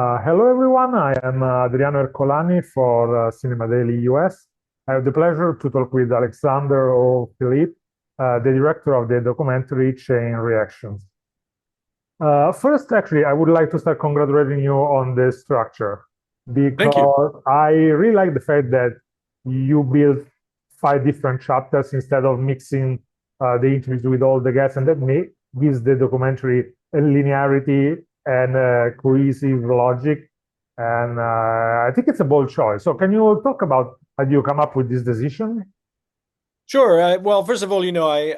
Hello, everyone. I am Adriano Ercolani for Cinema Daily US. I have the pleasure to talk with Alexandre or Philippe, the director of the documentary Chain Reactions. First, actually, I would like to start congratulating you on the structure Thank you. because I really like the fact that you built five different chapters instead of mixing the interviews with all the guests, and gives the documentary a linearity and cohesive logic. And I think it's a bold choice. So, can you talk about how you come up with this decision? Sure. Well, first of all, I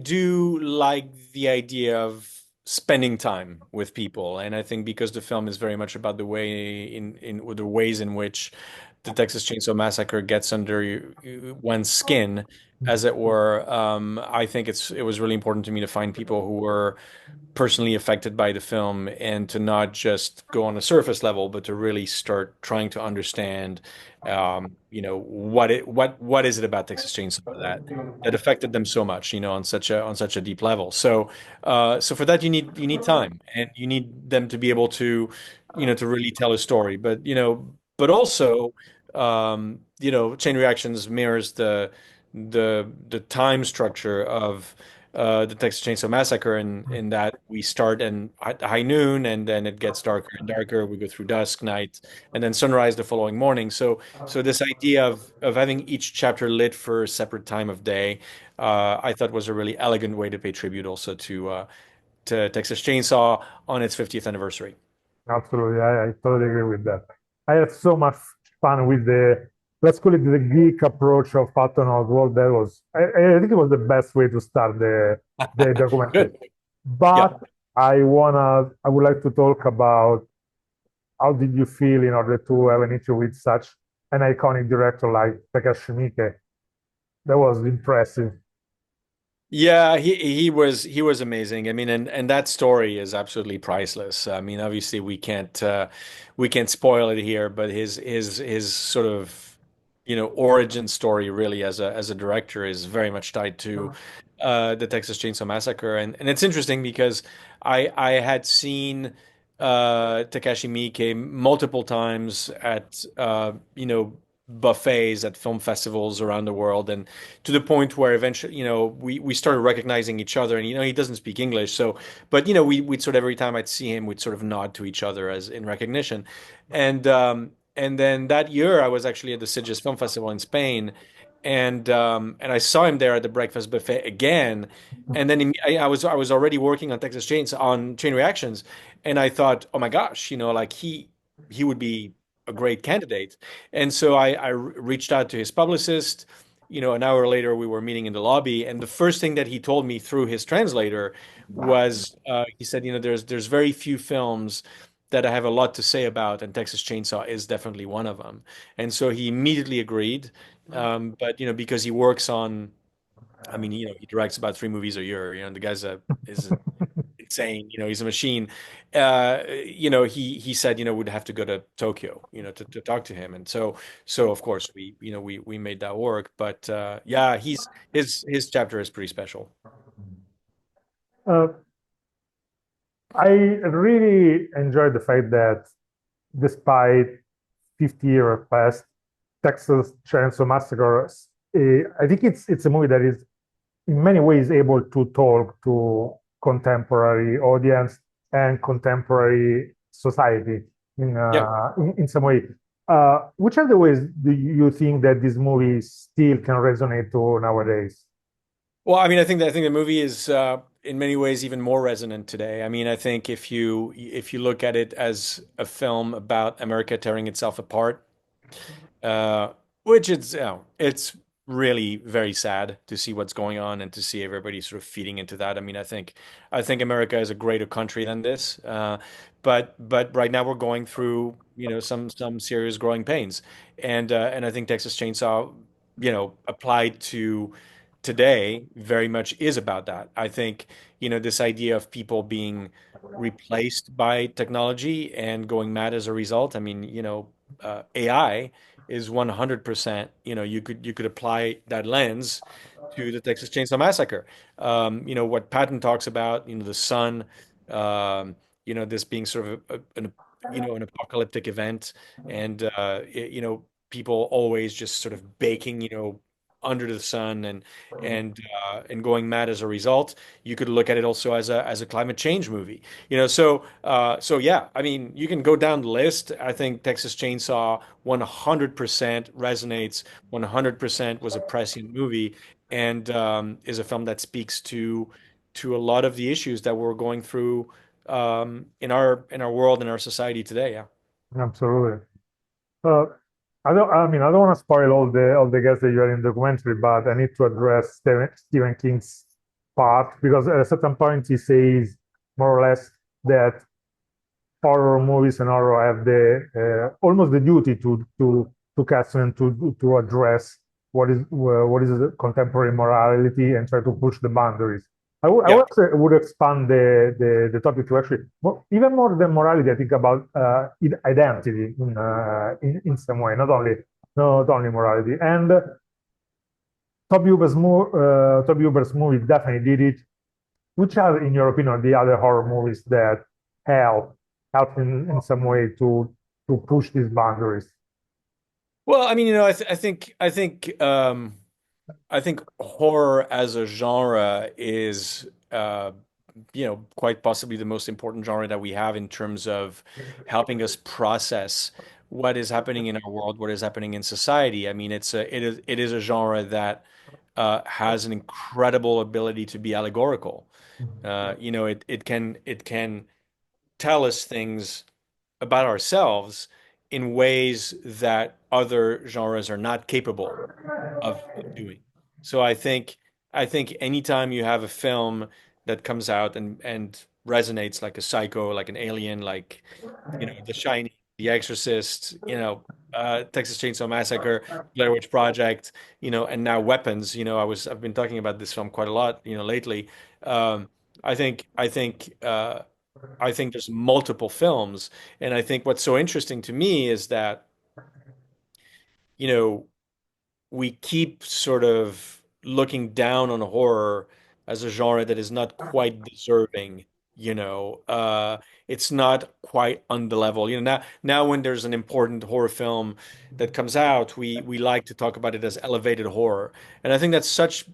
do like the idea of spending time with people, and I think because the film is very much about the way in or the ways in which the Texas Chainsaw Massacre gets under one's skin, as it were. I think it was really important to me to find people who were personally affected by the film and to not just go on a surface level, but to really start trying to understand, what is it about Texas Chainsaw that affected them so much, on such a deep level. So for that you need time and you need them to be able to, to really tell a story. But also, Chain Reactions mirrors the time structure of the Texas Chainsaw Massacre in that we start at high noon and then it gets darker and darker. We go through dusk, night, and then sunrise the following morning. So this idea of having each chapter lit for a separate time of day, I thought was a really elegant way to pay tribute also to Texas Chainsaw on its 50th anniversary. Absolutely, I totally agree with that. I had so much fun with let's call it the geek approach of Patton Oswalt. I think it was the best way to start the documentary. Good. Yeah. But I would like to talk about how did you feel in order to have an interview with such an iconic director like Takashi Miike? That was impressive. Yeah, he was amazing. I mean, and that story is absolutely priceless. I mean, obviously we can't spoil it here, but his sort of origin story really as a director is very much tied to the Texas Chainsaw Massacre, and it's interesting because I had seen Takashi Miike multiple times at buffets at film festivals around the world, and to the point where eventually, we started recognizing each other. And he doesn't speak English, so but we'd sort of every time I'd see him, we'd sort of nod to each other as in recognition. And then that year, I was actually at the Sitges Film Festival in Spain, and I saw him there at the breakfast buffet again. And then I was already working on Chain Reactions, and I thought, oh my gosh, like he would be a great candidate. And so I reached out to his publicist. An hour later, we were meeting in the lobby, and the first thing that he told me through his translator was, he said, there's very few films that I have a lot to say about, and Texas Chainsaw is definitely one of them. And so he immediately agreed. But because he works on, I mean, he directs about three movies a year. The guy's is insane. He's a machine. He said, would have to go to Tokyo, to talk to him. And so of course we made that work. But yeah, his chapter is pretty special. Uh, I really enjoyed the fact that despite 50 years past, Texas Chainsaw Massacre, I think it's a movie that is in many ways able to talk to contemporary audience and contemporary society Yeah. in some way. Which are the ways do you think that this movie still can resonate to nowadays? Well, I mean, I think the movie is in many ways even more resonant today. I mean, I think if you look at it as a film about America tearing itself apart, uh, which it's really very sad to see what's going on and to see everybody sort of feeding into that. I mean, I think America is a greater country than this, but right now we're going through some serious growing pains, and I think Texas Chainsaw, applied to today very much is about that. I think this idea of people being replaced by technology and going mad as a result. I mean, AI is 100%, you could apply that lens to the Texas Chainsaw Massacre. What Patton talks about, the sun, um, this being sort of an apocalyptic event, and people always just sort of baking, under the sun and going mad as a result. You could look at it also as a climate change movie. So yeah, I mean, you can go down the list. I think Texas Chainsaw 100% resonates, 100% was a prescient movie, and is a film that speaks to a lot of the issues that we're going through in our world, in our society today. Yeah. Absolutely. Uh, I don't want to spoil all the guests that you are in the documentary, but I need to address Stephen King's part because at a certain point he says more or less that horror movies and horror have the almost the duty to cast and to address what is the contemporary morality and try to push the boundaries. I Yeah. would expand the topic to actually even more than morality. I think about identity in some way, not only morality. And Tobe Hooper's movie definitely did it. Which are, in your opinion, the other horror movies that help in some way to push these boundaries? Well, I mean, I think horror as a genre is, quite possibly the most important genre that we have in terms of helping us process what is happening in our world, what is happening in society. I mean, it is a genre that has an incredible ability to be allegorical. It can tell us things about ourselves in ways that other genres are not capable of doing. So I think anytime you have a film that comes out and resonates like a Psycho, like an Alien, like The Shining, The Exorcist, Texas Chainsaw Massacre, Blair Witch Project, and now Weapons. I've been talking about this film quite a lot, lately. Um, I think there's multiple films, and I think what's so interesting to me is that you know we keep sort of looking down on horror as a genre that is not quite deserving. It's not quite on the level. Now when there's an important horror film that comes out, we like to talk about it as elevated horror, and I think it's such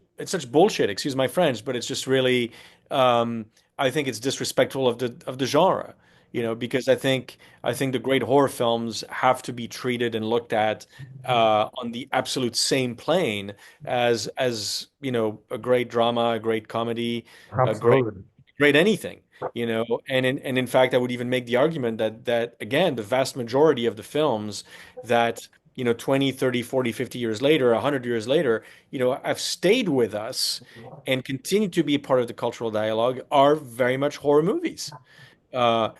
bullshit. Excuse my French, but it's just really, I think it's disrespectful of the genre. Because I think the great horror films have to be treated and looked at on the absolute same plane as a great drama, a great comedy, a great Absolutely, great anything. And in fact, I would even make the argument that again, the vast majority of the films that 20, 30, 40, 50 years later, 100 years later, have stayed with us and continue to be a part of the cultural dialogue are very much horror movies. So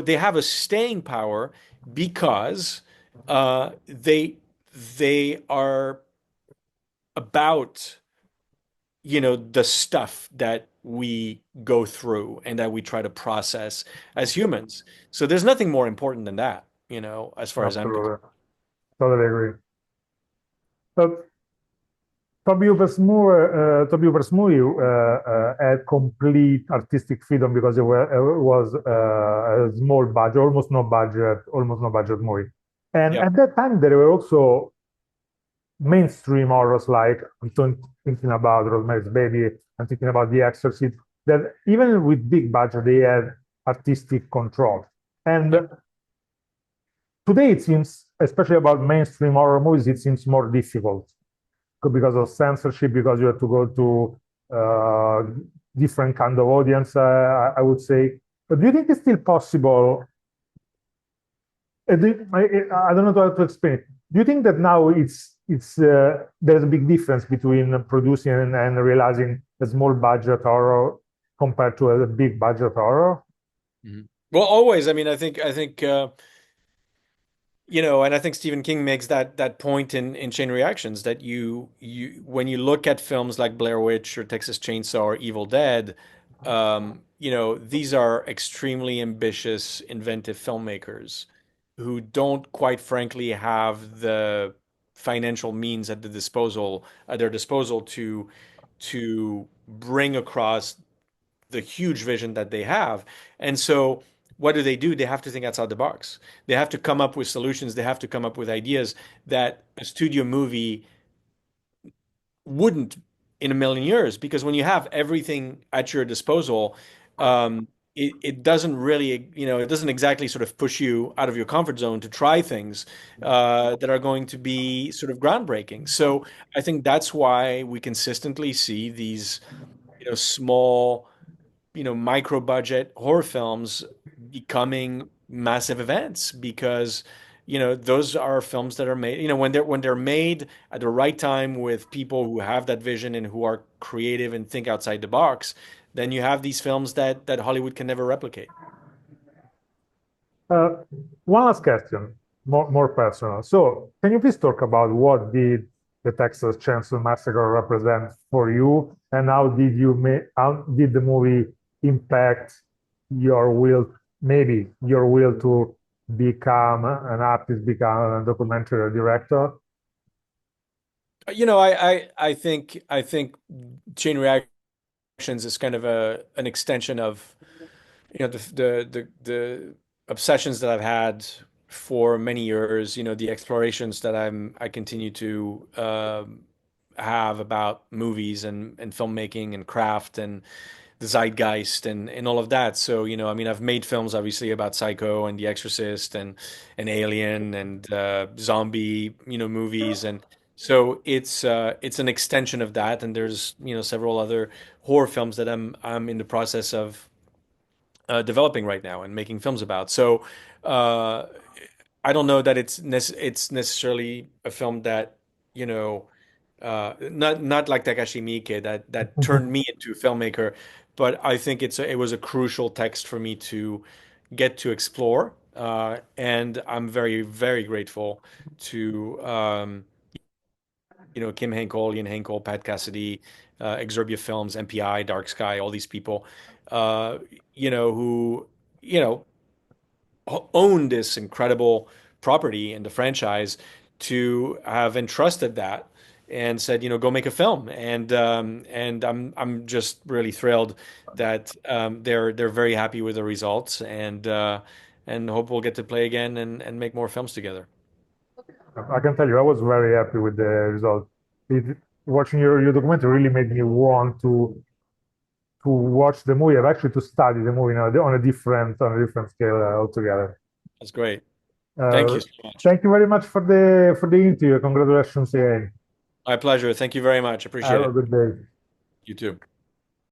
they have a staying power because they are about, the stuff that we go through and that we try to process as humans. So there's nothing more important than that, as far as I'm concerned. absolutely, totally agree. But Tobe Hooper's movie had complete artistic freedom because it was a small budget, almost no budget movie. And Yeah. at that time, there were also mainstream horrors like thinking about Rosemary's Baby, I'm thinking about The Exorcist, that even with big budget, they had artistic control. And Yeah. today it seems, especially about mainstream horror movies, it seems more difficult because of censorship, because you have to go to different kind of audience, I would say. But do you think it's still possible? I don't know how to explain it. Do you think that now there's a big difference between producing and realizing a small budget horror compared to a big budget horror? Mhm. Well, always. I mean, and I think Stephen King makes that point in Chain Reactions that you when you look at films like Blair Witch or Texas Chainsaw or Evil Dead, these are extremely ambitious, inventive filmmakers who don't quite frankly have the financial means at their disposal to bring across the huge vision that they have. And so what do? They have to think outside the box. They have to come up with solutions. They have to come up with ideas that a studio movie wouldn't in a million years, because when you have everything at your disposal, it doesn't really, it doesn't exactly sort of push you out of your comfort zone to try things that are going to be sort of groundbreaking. So I think that's why we consistently see these, small, micro budget horror films becoming massive events, because those are films that are made, when they're made at the right time with people who have that vision and who are creative and think outside the box, then you have these films that Hollywood can never replicate. Uh, One last question, more personal. So, can you please talk about what did the Texas Chainsaw Massacre represent for you, and how did the movie impact your will, maybe your will to become an artist, become a documentary director? I think Chain Reactions is kind of an extension of the obsessions that I've had for many years, the explorations that I continue to have about movies and filmmaking and craft and the zeitgeist and all of that. So, I mean, I've made films obviously about Psycho and The Exorcist and Alien and zombie, movies, and so it's an extension of that. And there's, several other horror films that I'm in the process of developing right now and making films about. So uh, I don't know that it's necessarily a film that, not like Takashi Miike that turned me into a filmmaker, but I think it was a crucial text for me to get to explore. And I'm very, very grateful to Kim Henkel, Ian Henkel, Pat Cassidy, Exerbia Films, MPI, Dark Sky, all these people, uh, who, you know, own this incredible property and the franchise, to have entrusted that and said, go make a film. And I'm just really thrilled that they're very happy with the results, and hope we'll get to play again and make more films together. I can tell you, I was very happy with the result. Watching your documentary really made me want to watch the movie, and actually to study the movie now on a different scale altogether. That's great. Thank Uh, you so much. Thank you very much for the interview. Congratulations again. My pleasure. Thank you very much. Appreciate Have a it. good day. You too.